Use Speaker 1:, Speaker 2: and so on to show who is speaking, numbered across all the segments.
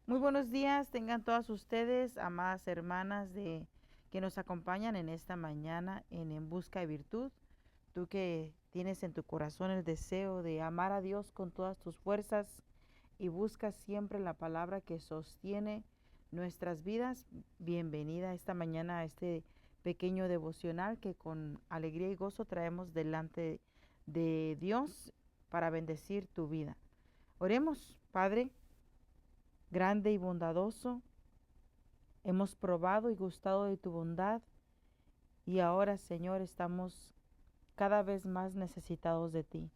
Speaker 1: Muy buenos días, tengan todas ustedes, amadas hermanas que nos acompañan en esta mañana En Busca de Virtud. Tú que tienes en tu corazón el deseo de amar a Dios con todas tus fuerzas y buscas siempre la palabra que sostiene nuestras vidas, bienvenida esta mañana a este pequeño devocional que con alegría y gozo traemos delante de Dios para bendecir tu vida. Oremos, Padre grande y bondadoso, hemos probado y gustado de tu bondad y ahora, Señor, estamos cada vez más necesitados de ti.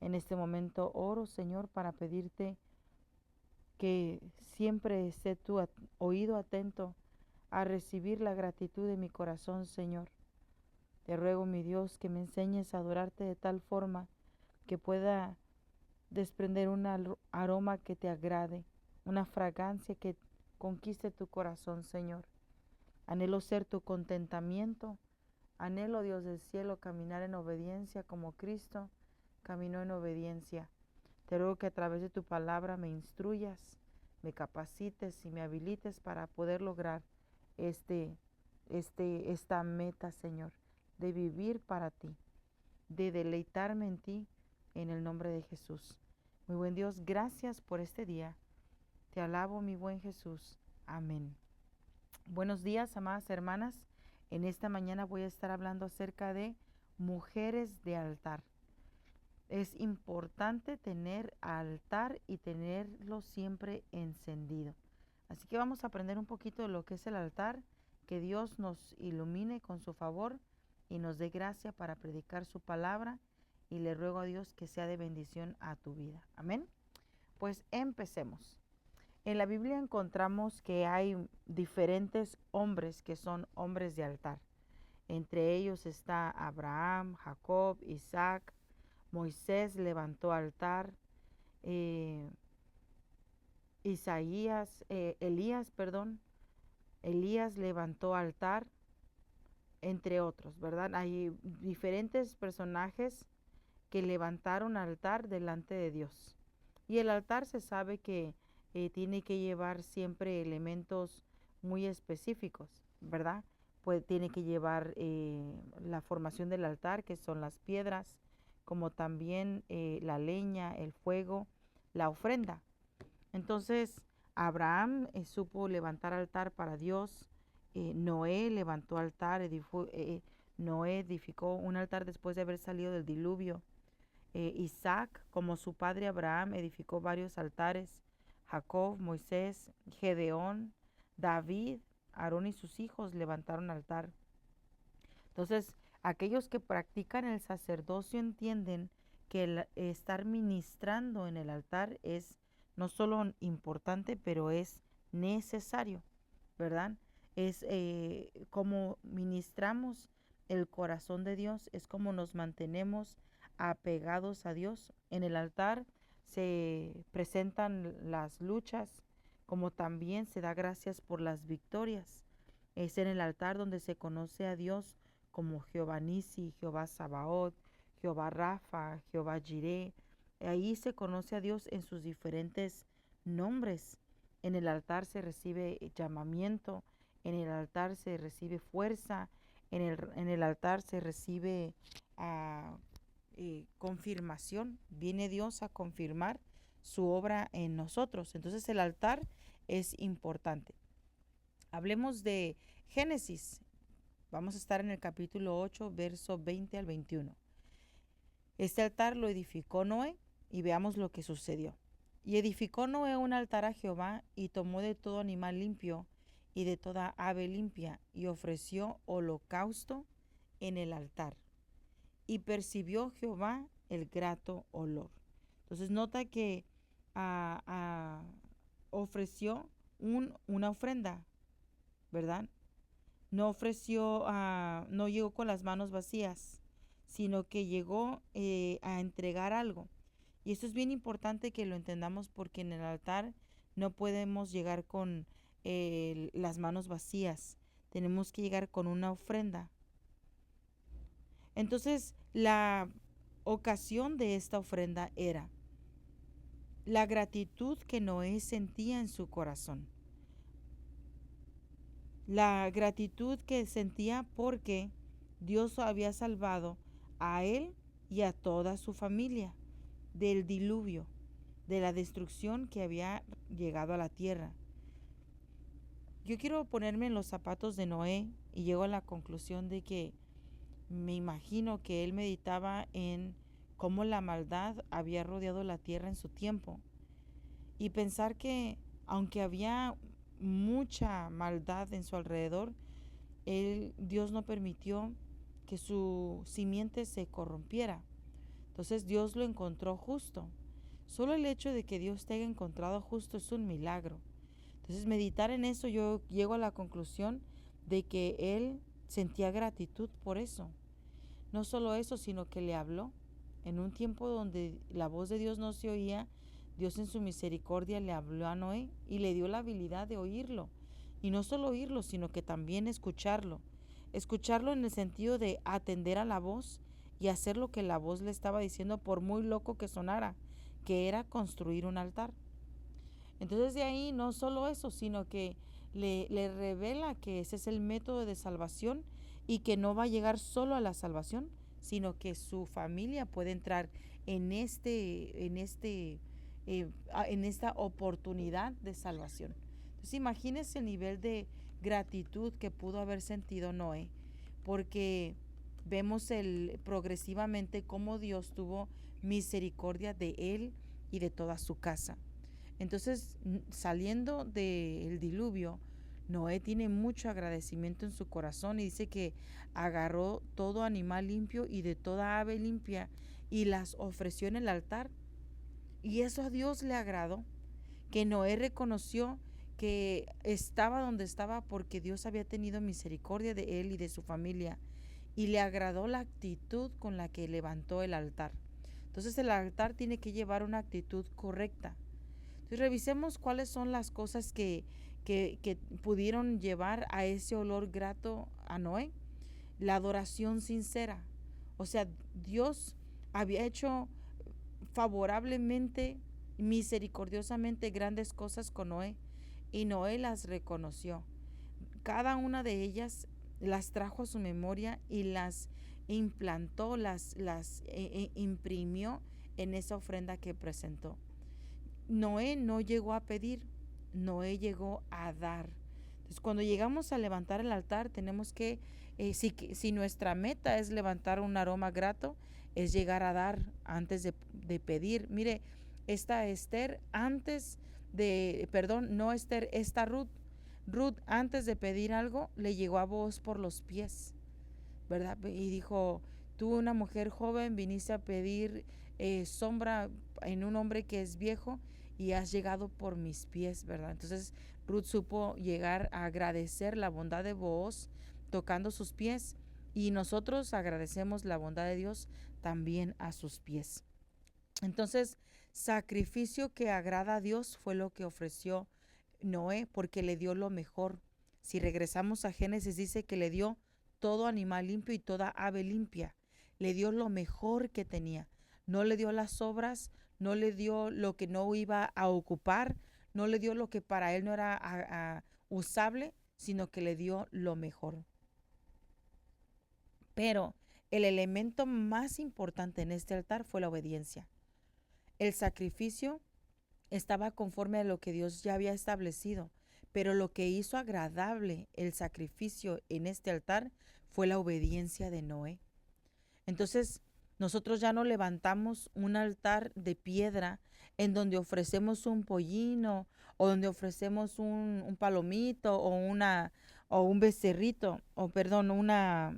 Speaker 1: En este momento oro, Señor, para pedirte que siempre esté tu oído atento a recibir la gratitud de mi corazón, Señor. Te ruego, mi Dios, que me enseñes a adorarte de tal forma que pueda desprender un aroma que te agrade, una fragancia que conquiste tu corazón, Señor. Anhelo ser tu contentamiento. Anhelo, Dios del cielo, caminar en obediencia como Cristo caminó en obediencia. Te ruego que a través de tu palabra me instruyas, me capacites y me habilites para poder lograr este, esta meta, Señor, de vivir para ti, de deleitarme en ti, en el nombre de Jesús. Muy buen Dios, gracias por este día. Te alabo, mi buen Jesús. Amén. Buenos días, amadas hermanas. En esta mañana voy a estar hablando acerca de mujeres de altar. Es importante tener altar y tenerlo siempre encendido. Así que vamos a aprender un poquito de lo que es el altar, que Dios nos ilumine con su favor y nos dé gracia para predicar su palabra, y le ruego a Dios que sea de bendición a tu vida. Amén. Pues empecemos. En la Biblia encontramos que hay diferentes hombres que son hombres de altar. Entre ellos está Abraham, Jacob, Isaac. Moisés levantó altar. eh, Elías levantó altar, entre otros, ¿verdad? Hay diferentes personajes que levantaron altar delante de Dios. Y el altar se sabe que tiene que llevar siempre elementos muy específicos, ¿verdad? Pues tiene que llevar la formación del altar, que son las piedras, como también la leña, el fuego, la ofrenda. Entonces, Abraham supo levantar altar para Dios. Noé levantó altar, Noé edificó un altar después de haber salido del diluvio. Isaac, como su padre Abraham, edificó varios altares. Jacob, Moisés, Gedeón, David, Aarón y sus hijos levantaron altar. Entonces, aquellos que practican el sacerdocio entienden que el estar ministrando en el altar es no solo importante, pero es necesario, ¿verdad? Es como ministramos el corazón de Dios, es como nos mantenemos apegados a Dios. En el altar se presentan las luchas, como también se da gracias por las victorias. Es en el altar donde se conoce a Dios como Jehová Nisi, Jehová Sabaoth, Jehová Rafa, Jehová Jireh. Ahí se conoce a Dios en sus diferentes nombres. En el altar se recibe llamamiento, en el altar se recibe fuerza, en el altar se recibe ah, confirmación. Viene Dios a confirmar su obra en nosotros. Entonces el altar es importante. Hablemos de Génesis. Vamos a estar en el capítulo 8, verso 20 al 21. Este altar lo edificó Noé y veamos lo que sucedió. Y edificó Noé un altar a Jehová y tomó de todo animal limpio y de toda ave limpia y ofreció holocausto en el altar. Y percibió Jehová el grato olor. Entonces nota que ah, ah, ofreció una ofrenda, ¿verdad? No ofreció, no llegó con las manos vacías, sino que llegó a entregar algo. Y esto es bien importante que lo entendamos porque en el altar no podemos llegar con las manos vacías. Tenemos que llegar con una ofrenda. Entonces, la ocasión de esta ofrenda era la gratitud que Noé sentía en su corazón. La gratitud que sentía porque Dios había salvado a él y a toda su familia del diluvio, de la destrucción que había llegado a la tierra. Yo quiero ponerme en los zapatos de Noé y llego a la conclusión de que me imagino que él meditaba en cómo la maldad había rodeado la tierra en su tiempo y pensar que aunque había mucha maldad en su alrededor, Dios no permitió que su simiente se corrompiera. Entonces Dios lo encontró justo. Solo el hecho de que Dios te haya encontrado justo es un milagro. Entonces meditar en eso, yo llego a la conclusión de que él sentía gratitud por eso. No solo eso, sino que le habló. En un tiempo donde la voz de Dios no se oía, Dios en su misericordia le habló a Noé y le dio la habilidad de oírlo. Y no solo oírlo, sino que también escucharlo. Escucharlo en el sentido de atender a la voz y hacer lo que la voz le estaba diciendo, por muy loco que sonara, que era construir un altar. Entonces de ahí no solo eso, sino que le revela que ese es el método de salvación y que no va a llegar solo a la salvación, sino que su familia puede entrar en esta oportunidad de salvación. Entonces imagínense el nivel de gratitud que pudo haber sentido Noé, porque vemos progresivamente cómo Dios tuvo misericordia de él y de toda su casa. Entonces, saliendo del diluvio, Noé tiene mucho agradecimiento en su corazón y dice que agarró todo animal limpio y de toda ave limpia y las ofreció en el altar. Y eso a Dios le agradó, que Noé reconoció que estaba donde estaba porque Dios había tenido misericordia de él y de su familia. Y le agradó la actitud con la que levantó el altar. Entonces el altar tiene que llevar una actitud correcta. Entonces revisemos cuáles son las cosas que pudieron llevar a ese olor grato a Noé. La adoración sincera. O sea, Dios había hecho favorablemente, misericordiosamente grandes cosas con Noé y Noé las reconoció. Cada una de ellas las trajo a su memoria y las implantó, las imprimió en esa ofrenda que presentó. Noé no llegó a pedir, Noé llegó a dar. Entonces, cuando llegamos a levantar el altar, tenemos que, si nuestra meta es levantar un aroma grato, es llegar a dar antes de pedir. Mire, esta Esther esta Ruth antes de pedir algo, le llegó a Booz por los pies, ¿verdad? Y dijo, tú, una mujer joven, viniste a pedir sombra en un hombre que es viejo y has llegado por mis pies, ¿verdad? Entonces Ruth supo llegar a agradecer la bondad de Booz tocando sus pies y nosotros agradecemos la bondad de Dios también a sus pies. Entonces, sacrificio que agrada a Dios fue lo que ofreció Noé porque le dio lo mejor. Si regresamos a Génesis, dice que le dio todo animal limpio y toda ave limpia. Le dio lo mejor que tenía. No le dio las sobras, no le dio lo que no iba a ocupar, no le dio lo que para él no era usable, sino que le dio lo mejor. Pero el elemento más importante en este altar fue la obediencia. El sacrificio estaba conforme a lo que Dios ya había establecido, pero lo que hizo agradable el sacrificio en este altar fue la obediencia de Noé. Entonces, nosotros ya no levantamos un altar de piedra en donde ofrecemos un pollino o donde ofrecemos un palomito o un becerrito, o perdón, una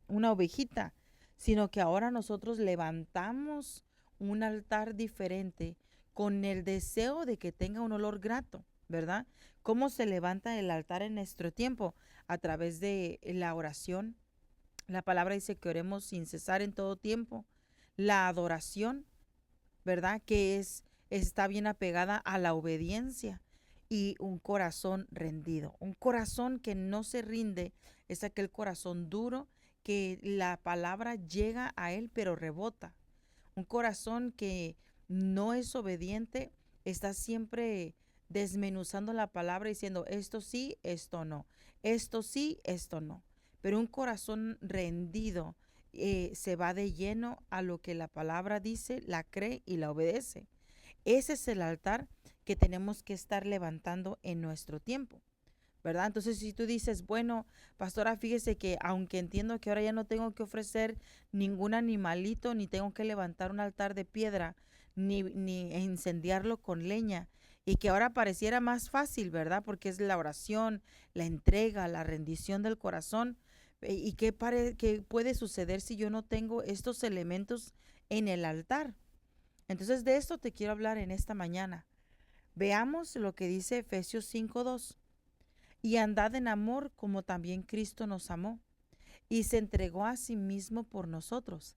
Speaker 1: ovejita, sino que ahora nosotros levantamos un altar diferente con el deseo de que tenga un olor grato, ¿verdad? ¿Cómo se levanta el altar en nuestro tiempo? A través de la oración. La palabra dice que oremos sin cesar en todo tiempo. La adoración, ¿verdad? Está bien apegada a la obediencia y un corazón rendido. Un corazón que no se rinde es aquel corazón duro que la palabra llega a él pero rebota. Un corazón que no es obediente Estás siempre desmenuzando la palabra diciendo esto sí, esto no, esto sí, esto no. Pero un corazón rendido se va de lleno a lo que la palabra dice, la cree y la obedece. Ese es el altar que tenemos que estar levantando en nuestro tiempo, ¿verdad? Entonces, si tú dices, bueno, pastora, fíjese que aunque entiendo que ahora ya no tengo que ofrecer ningún animalito, ni tengo que levantar un altar de piedra, ni incendiarlo con leña, y que ahora pareciera más fácil, ¿verdad? Porque es la oración, la entrega, la rendición del corazón. ¿Y qué puede suceder si yo no tengo estos elementos en el altar? Entonces, de esto te quiero hablar en esta mañana. Veamos lo que dice Efesios 5:2. Y andad en amor como también Cristo nos amó y se entregó a sí mismo por nosotros,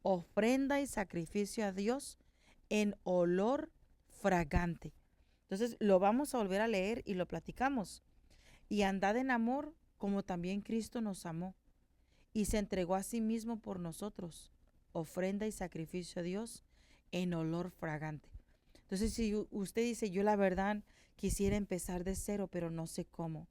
Speaker 1: ofrenda y sacrificio a Dios en olor fragante. Entonces lo vamos a volver a leer y lo platicamos. Y andad en amor como también Cristo nos amó y se entregó a sí mismo por nosotros, ofrenda y sacrificio a Dios en olor fragante. Entonces, si usted dice, yo la verdad quisiera empezar de cero, pero no sé cómo.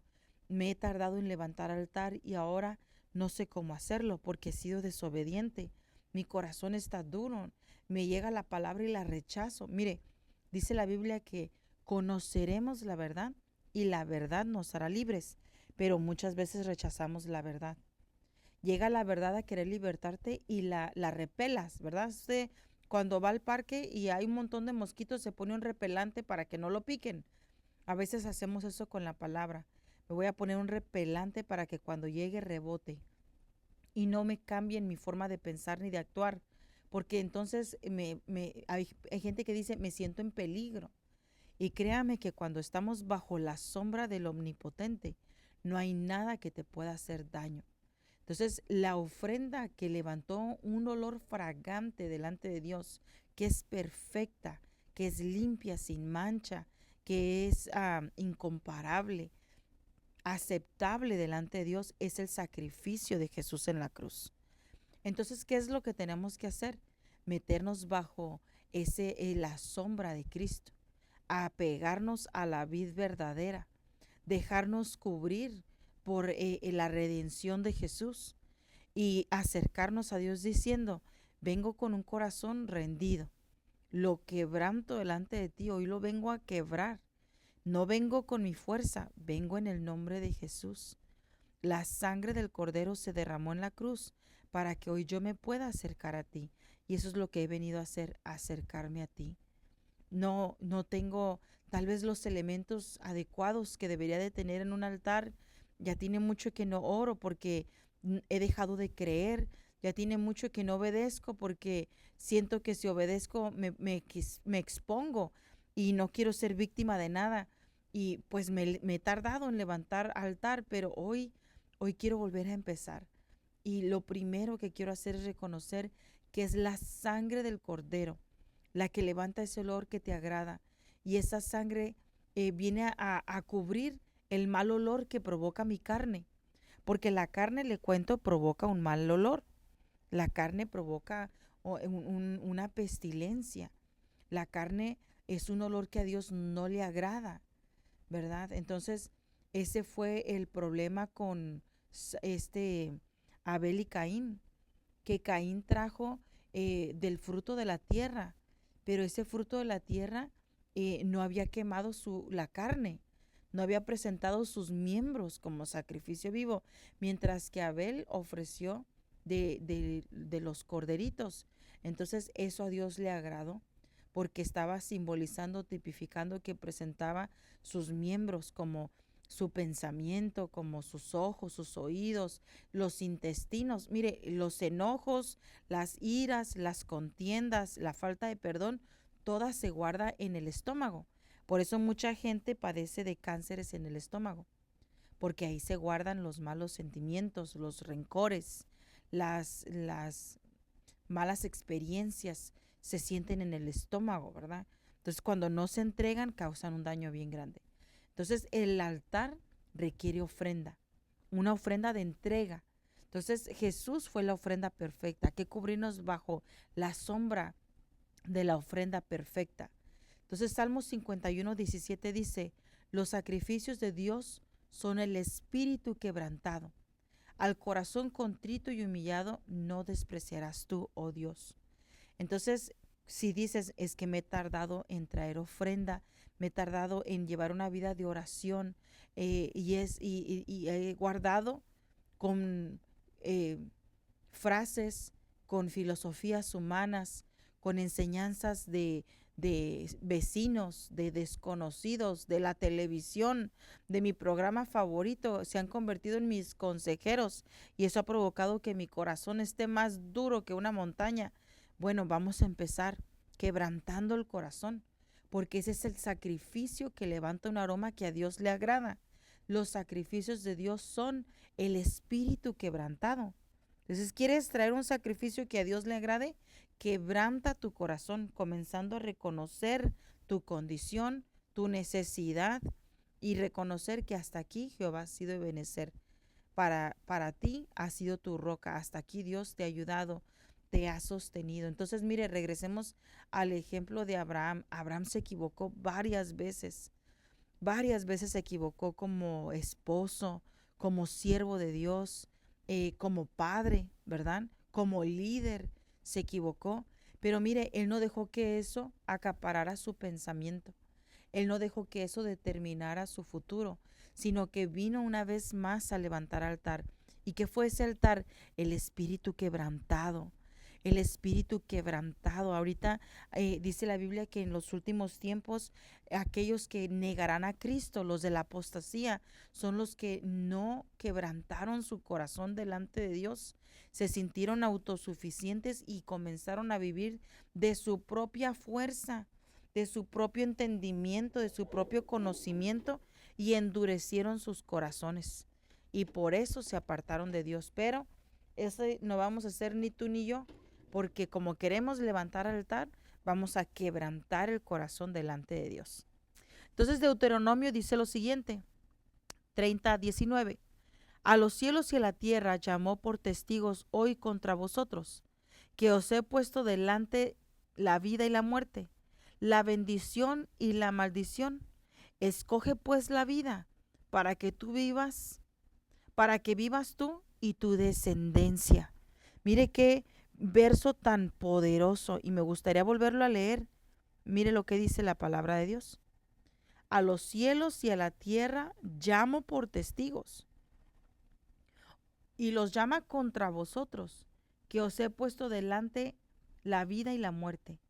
Speaker 1: Me he tardado en levantar altar y ahora no sé cómo hacerlo porque he sido desobediente. Mi corazón está duro. Me llega la palabra y la rechazo. Mire, dice la Biblia que conoceremos la verdad y la verdad nos hará libres, pero muchas veces rechazamos la verdad. Llega la verdad a querer libertarte y la repelas, ¿verdad? Usted cuando va al parque y hay un montón de mosquitos se pone un repelante para que no lo piquen. A veces hacemos eso con la palabra. Me voy a poner un repelante para que cuando llegue rebote y no me cambie en mi forma de pensar ni de actuar. Porque entonces hay gente que dice, me siento en peligro. Y créame que cuando estamos bajo la sombra del Omnipotente, no hay nada que te pueda hacer daño. Entonces, la ofrenda que levantó un olor fragante delante de Dios, que es perfecta, que es limpia, sin mancha, que es incomparable, aceptable delante de Dios, es el sacrificio de Jesús en la cruz. Entonces, ¿qué es lo que tenemos que hacer? Meternos bajo la sombra de Cristo, apegarnos a la vid verdadera, dejarnos cubrir por la redención de Jesús y acercarnos a Dios diciendo, vengo con un corazón rendido, lo quebranto delante de ti, hoy lo vengo a quebrar, no vengo con mi fuerza, vengo en el nombre de Jesús. La sangre del Cordero se derramó en la cruz para que hoy yo me pueda acercar a ti. Y eso es lo que he venido a hacer, acercarme a ti. No tengo tal vez los elementos adecuados que debería de tener en un altar. Ya tiene mucho que no oro porque he dejado de creer. Ya tiene mucho que no obedezco porque siento que si obedezco me expongo y no quiero ser víctima de nada. Y pues me he tardado en levantar altar, pero hoy quiero volver a empezar. Y lo primero que quiero hacer es reconocer que es la sangre del Cordero la que levanta ese olor que te agrada. Y esa sangre viene a cubrir el mal olor que provoca mi carne. Porque la carne, le cuento, provoca un mal olor. La carne provoca una pestilencia. La carne es un olor que a Dios no le agrada, ¿verdad? Entonces, ese fue el problema con este Abel y Caín, que Caín trajo del fruto de la tierra, pero ese fruto de la tierra no había quemado la carne, no había presentado sus miembros como sacrificio vivo, mientras que Abel ofreció de los corderitos. Entonces eso a Dios le agradó porque estaba simbolizando, tipificando que presentaba sus miembros como su pensamiento, como sus ojos, sus oídos, los intestinos. Mire, los enojos, las iras, las contiendas, la falta de perdón, toda se guarda en el estómago. Por eso mucha gente padece de cánceres en el estómago, porque ahí se guardan los malos sentimientos, los rencores, las malas experiencias se sienten en el estómago, ¿verdad? Entonces, cuando no se entregan, causan un daño bien grande. Entonces, el altar requiere ofrenda, una ofrenda de entrega. Entonces, Jesús fue la ofrenda perfecta, que cubrirnos bajo la sombra de la ofrenda perfecta. Entonces Salmo 51:17 dice, los sacrificios de Dios son el espíritu quebrantado. Al corazón contrito y humillado no despreciarás tú, oh Dios. Entonces, si dices, es que me he tardado en traer ofrenda, me he tardado en llevar una vida de oración, y he guardado con eh, frases, con filosofías humanas, con enseñanzas de vecinos, de desconocidos, de la televisión, de mi programa favorito, se han convertido en mis consejeros y eso ha provocado que mi corazón esté más duro que una montaña. Bueno, vamos a empezar quebrantando el corazón, porque ese es el sacrificio que levanta un aroma que a Dios le agrada. Los sacrificios de Dios son el espíritu quebrantado. Entonces, ¿quieres traer un sacrificio que a Dios le agrade? Quebranta tu corazón, comenzando a reconocer tu condición, tu necesidad y reconocer que hasta aquí Jehová ha sido de benecer. Para ti ha sido tu roca, hasta aquí Dios te ha ayudado, te ha sostenido. Entonces, mire, regresemos al ejemplo de Abraham. Abraham se equivocó varias veces se equivocó como esposo, como siervo de Dios, como padre, ¿verdad? Como líder, se equivocó. Pero mire, él no dejó que eso acaparara su pensamiento. Él no dejó que eso determinara su futuro, sino que vino una vez más a levantar altar. ¿Y qué fue ese altar? El espíritu quebrantado. El espíritu quebrantado. Ahorita dice la Biblia que en los últimos tiempos aquellos que negarán a Cristo, los de la apostasía, son los que no quebrantaron su corazón delante de Dios. Se sintieron autosuficientes y comenzaron a vivir de su propia fuerza, de su propio entendimiento, de su propio conocimiento y endurecieron sus corazones. Y por eso se apartaron de Dios. Pero eso no vamos a hacer ni tú ni yo, porque como queremos levantar altar, vamos a quebrantar el corazón delante de Dios. Entonces Deuteronomio dice lo siguiente, 30:19. A los cielos y a la tierra llamó por testigos hoy contra vosotros, que os he puesto delante la vida y la muerte, la bendición y la maldición. Escoge pues la vida para que tú vivas, para que vivas tú y tu descendencia. Mire qué verso tan poderoso y me gustaría volverlo a leer. Mire lo que dice la palabra de Dios. A los cielos y a la tierra llamo por testigos y los llama contra vosotros, que os he puesto delante la vida y la muerte,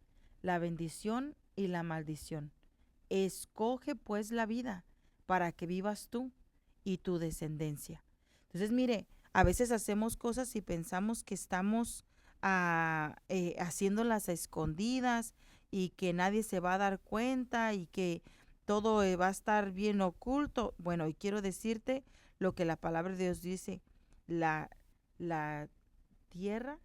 Speaker 1: la bendición y la maldición. Escoge pues la vida para que vivas tú y tu descendencia. Entonces, mire, a veces hacemos cosas y pensamos que estamos haciéndolas a escondidas y que nadie se va a dar cuenta y que todo va a estar bien oculto. Bueno, y quiero decirte lo que la palabra de Dios dice, la, la tierra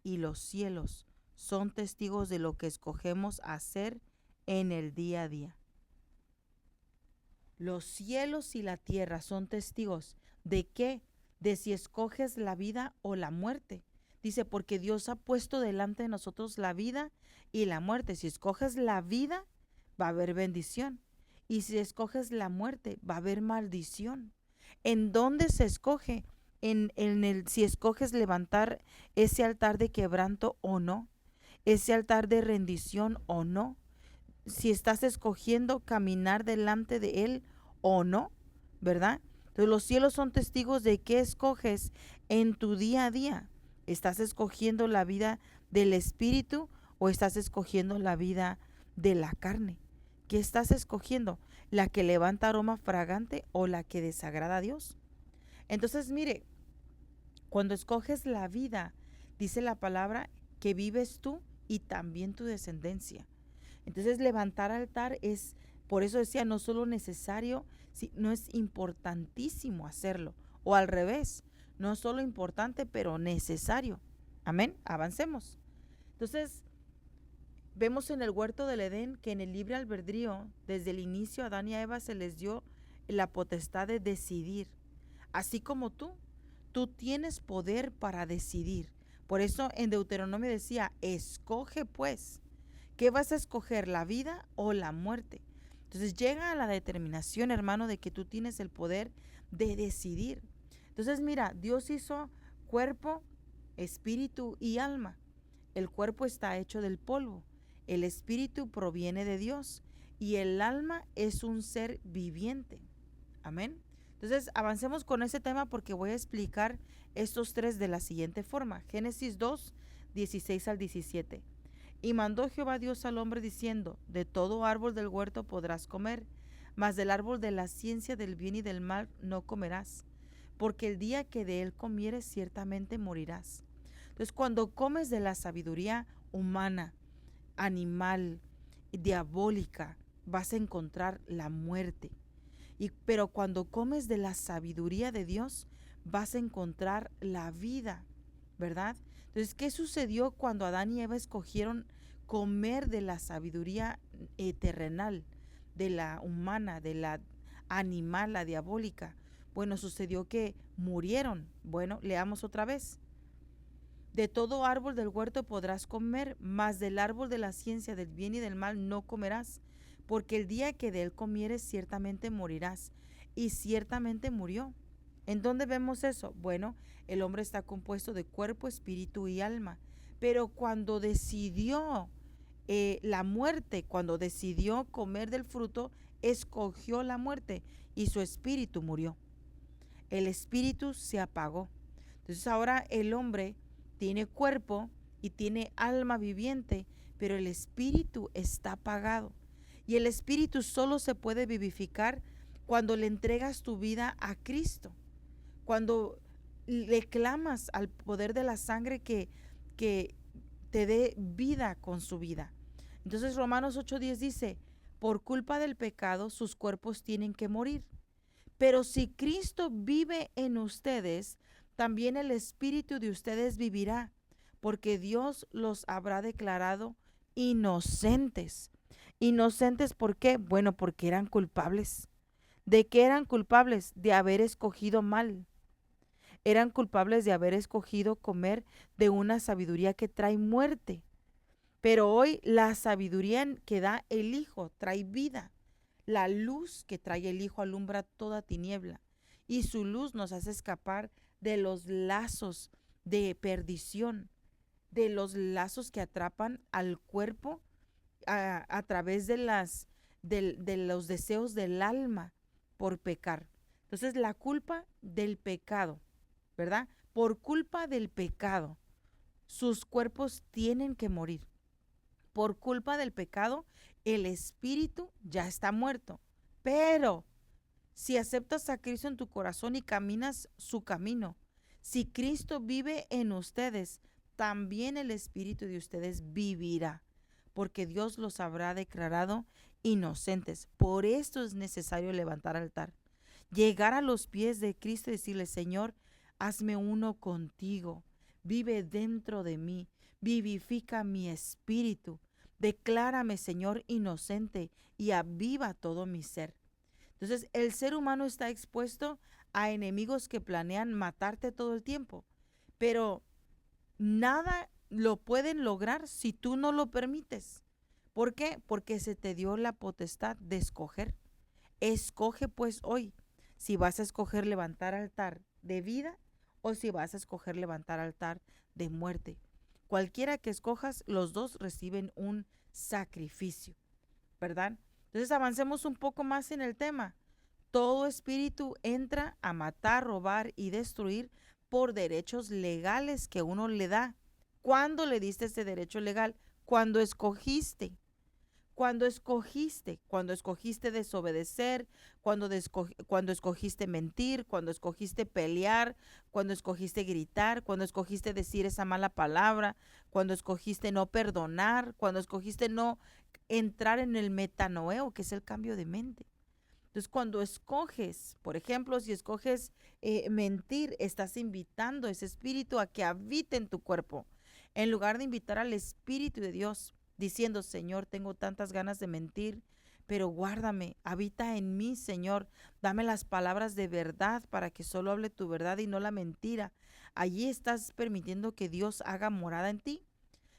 Speaker 1: y los cielos son testigos de lo que escogemos hacer en el día a día. Los cielos y la tierra son testigos de qué, de si escoges la vida o la muerte. Dice, porque Dios ha puesto delante de nosotros la vida y la muerte. Si escoges la vida, va a haber bendición. Y si escoges la muerte, va a haber maldición. ¿En dónde se escoge? Si escoges levantar ese altar de quebranto o no, ese altar de rendición o no, si estás escogiendo caminar delante de Él o no, ¿verdad? Entonces los cielos son testigos de qué escoges en tu día a día. ¿Estás escogiendo la vida del Espíritu o estás escogiendo la vida de la carne? ¿Qué estás escogiendo? ¿La que levanta aroma fragante o la que desagrada a Dios? Entonces, mire, cuando escoges la vida, dice la palabra que vives tú y también tu descendencia. Entonces, levantar altar es, por eso decía, no solo necesario, no es importantísimo hacerlo. O al revés, no solo importante, pero necesario. Amén, avancemos. Entonces, vemos en el huerto del Edén que en el libre albedrío, desde el inicio a Adán y a Eva se les dio la potestad de decidir. Así como tú tienes poder para decidir. Por eso en Deuteronomio decía, escoge pues. ¿Qué vas a escoger, la vida o la muerte? Entonces llega a la determinación, hermano, de que tú tienes el poder de decidir. Entonces mira, Dios hizo cuerpo, espíritu y alma. El cuerpo está hecho del polvo, el espíritu proviene de Dios y el alma es un ser viviente. Amén. Entonces avancemos con ese tema porque voy a explicar estos tres de la siguiente forma. Génesis 2, 16 al 17. Y mandó Jehová Dios al hombre diciendo, de todo árbol del huerto podrás comer, mas del árbol de la ciencia del bien y del mal no comerás, porque el día que de él comieres ciertamente morirás. Entonces, cuando comes de la sabiduría humana, animal, diabólica, vas a encontrar la muerte. Pero cuando comes de la sabiduría de Dios, vas a encontrar la vida, ¿verdad? Entonces, ¿qué sucedió cuando Adán y Eva escogieron comer de la sabiduría terrenal, de la humana, de la animal, la diabólica? Bueno, sucedió que murieron. Bueno, leamos otra vez. De todo árbol del huerto podrás comer, mas del árbol de la ciencia del bien y del mal no comerás, porque el día que de él comieres ciertamente morirás. Y ciertamente murió. ¿En dónde vemos eso? Bueno, el hombre está compuesto de cuerpo, espíritu y alma. Pero cuando decidió la muerte, cuando decidió comer del fruto, escogió la muerte y su espíritu murió. El espíritu se apagó. Entonces ahora el hombre tiene cuerpo y tiene alma viviente, pero el espíritu está apagado. Y el espíritu solo se puede vivificar cuando le entregas tu vida a Cristo, cuando le clamas al poder de la sangre que te dé vida con su vida. Entonces Romanos 8:10 dice, por culpa del pecado sus cuerpos tienen que morir. Pero si Cristo vive en ustedes, también el espíritu de ustedes vivirá, porque Dios los habrá declarado inocentes. ¿Inocentes por qué? Bueno, porque eran culpables. ¿De qué eran culpables? De haber escogido mal. Eran culpables de haber escogido comer de una sabiduría que trae muerte. Pero hoy la sabiduría que da el Hijo trae vida. La luz que trae el Hijo alumbra toda tiniebla y su luz nos hace escapar de los lazos de perdición, de los lazos que atrapan al cuerpo a través de los deseos del alma por pecar. Entonces la culpa del pecado, ¿verdad? Por culpa del pecado, sus cuerpos tienen que morir. Por culpa del pecado, el espíritu ya está muerto. Pero si aceptas a Cristo en tu corazón y caminas su camino, si Cristo vive en ustedes, también el espíritu de ustedes vivirá, porque Dios los habrá declarado inocentes. Por esto es necesario levantar altar, llegar a los pies de Cristo y decirle, Señor, hazme uno contigo, vive dentro de mí, vivifica mi espíritu. Declárame, Señor, inocente y aviva todo mi ser. Entonces, el ser humano está expuesto a enemigos que planean matarte todo el tiempo, pero nada lo pueden lograr si tú no lo permites. ¿Por qué? Porque se te dio la potestad de escoger. Escoge pues hoy si vas a escoger levantar altar de vida o si vas a escoger levantar altar de muerte. Cualquiera que escojas, los dos reciben un sacrificio, ¿verdad? Entonces avancemos un poco más en el tema. Todo espíritu entra a matar, robar y destruir por derechos legales que uno le da. ¿Cuándo le diste ese derecho legal? Cuando escogiste. Cuando escogiste desobedecer, cuando escogiste mentir, cuando escogiste pelear, cuando escogiste gritar, cuando escogiste decir esa mala palabra, cuando escogiste no perdonar, cuando escogiste no entrar en el metanoeo, que es el cambio de mente. Entonces, cuando escoges, por ejemplo, si escoges mentir, estás invitando a ese espíritu a que habite en tu cuerpo, en lugar de invitar al Espíritu de Dios, diciendo, Señor, tengo tantas ganas de mentir, pero guárdame, habita en mí, Señor, dame las palabras de verdad para que solo hable tu verdad y no la mentira. Allí estás permitiendo que Dios haga morada en ti.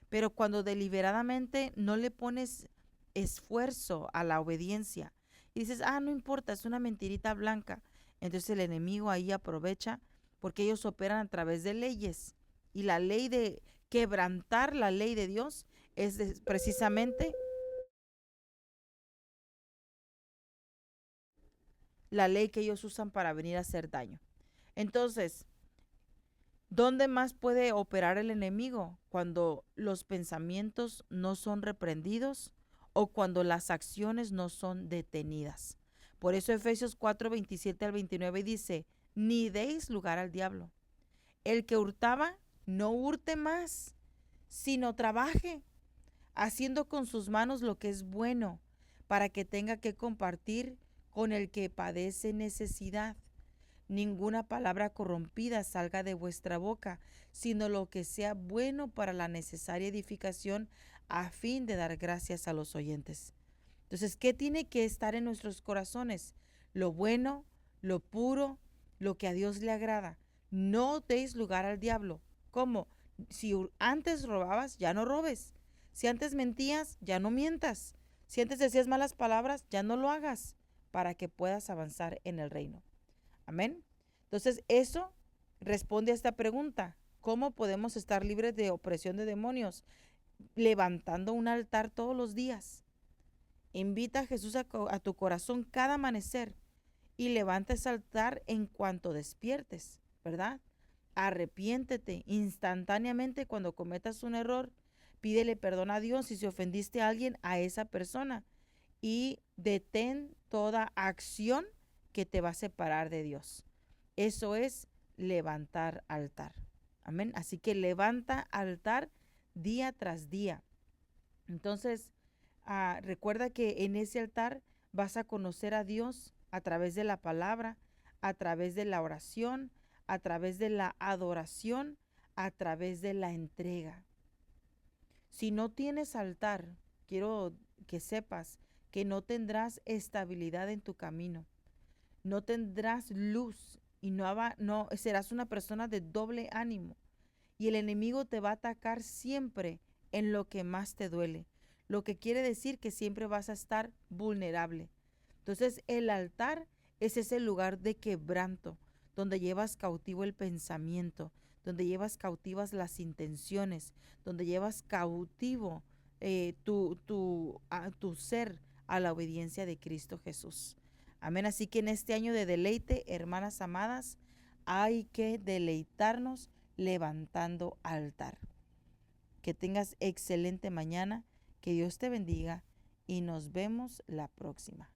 Speaker 1: Pero cuando deliberadamente no le pones esfuerzo a la obediencia y dices, no importa, es una mentirita blanca, entonces el enemigo ahí aprovecha porque ellos operan a través de leyes. Y la ley de quebrantar la ley de Dios es precisamente la ley que ellos usan para venir a hacer daño. Entonces, ¿dónde más puede operar el enemigo? Cuando los pensamientos no son reprendidos o cuando las acciones no son detenidas. Por eso Efesios 4, 27 al 29 dice, ni deis lugar al diablo. El que hurtaba, no hurte más, sino trabaje, haciendo con sus manos lo que es bueno, para que tenga que compartir con el que padece necesidad. Ninguna palabra corrompida salga de vuestra boca, sino lo que sea bueno para la necesaria edificación a fin de dar gracias a los oyentes. Entonces, ¿qué tiene que estar en nuestros corazones? Lo bueno, lo puro, lo que a Dios le agrada. No deis lugar al diablo. ¿Cómo? Si antes robabas, ya no robes. Si antes mentías, ya no mientas. Si antes decías malas palabras, ya no lo hagas para que puedas avanzar en el reino. Amén. Entonces, eso responde a esta pregunta. ¿Cómo podemos estar libres de opresión de demonios? Levantando un altar todos los días. Invita a Jesús a tu corazón cada amanecer y levanta ese altar en cuanto despiertes, ¿verdad? Arrepiéntete instantáneamente cuando cometas un error. Pídele perdón a Dios si se ofendiste a alguien, a esa persona. Y detén toda acción que te va a separar de Dios. Eso es levantar altar. Amén. Así que levanta altar día tras día. Entonces, recuerda que en ese altar vas a conocer a Dios a través de la palabra, a través de la oración, a través de la adoración, a través de la entrega. Si no tienes altar, quiero que sepas que no tendrás estabilidad en tu camino, no tendrás luz y no serás una persona de doble ánimo. Y el enemigo te va a atacar siempre en lo que más te duele, lo que quiere decir que siempre vas a estar vulnerable. Entonces el altar es ese lugar de quebranto, donde llevas cautivo el pensamiento, donde llevas cautivas las intenciones, donde llevas cautivo tu ser a la obediencia de Cristo Jesús. Amén. Así que en este año de deleite, hermanas amadas, hay que deleitarnos levantando altar. Que tengas excelente mañana, que Dios te bendiga y nos vemos la próxima.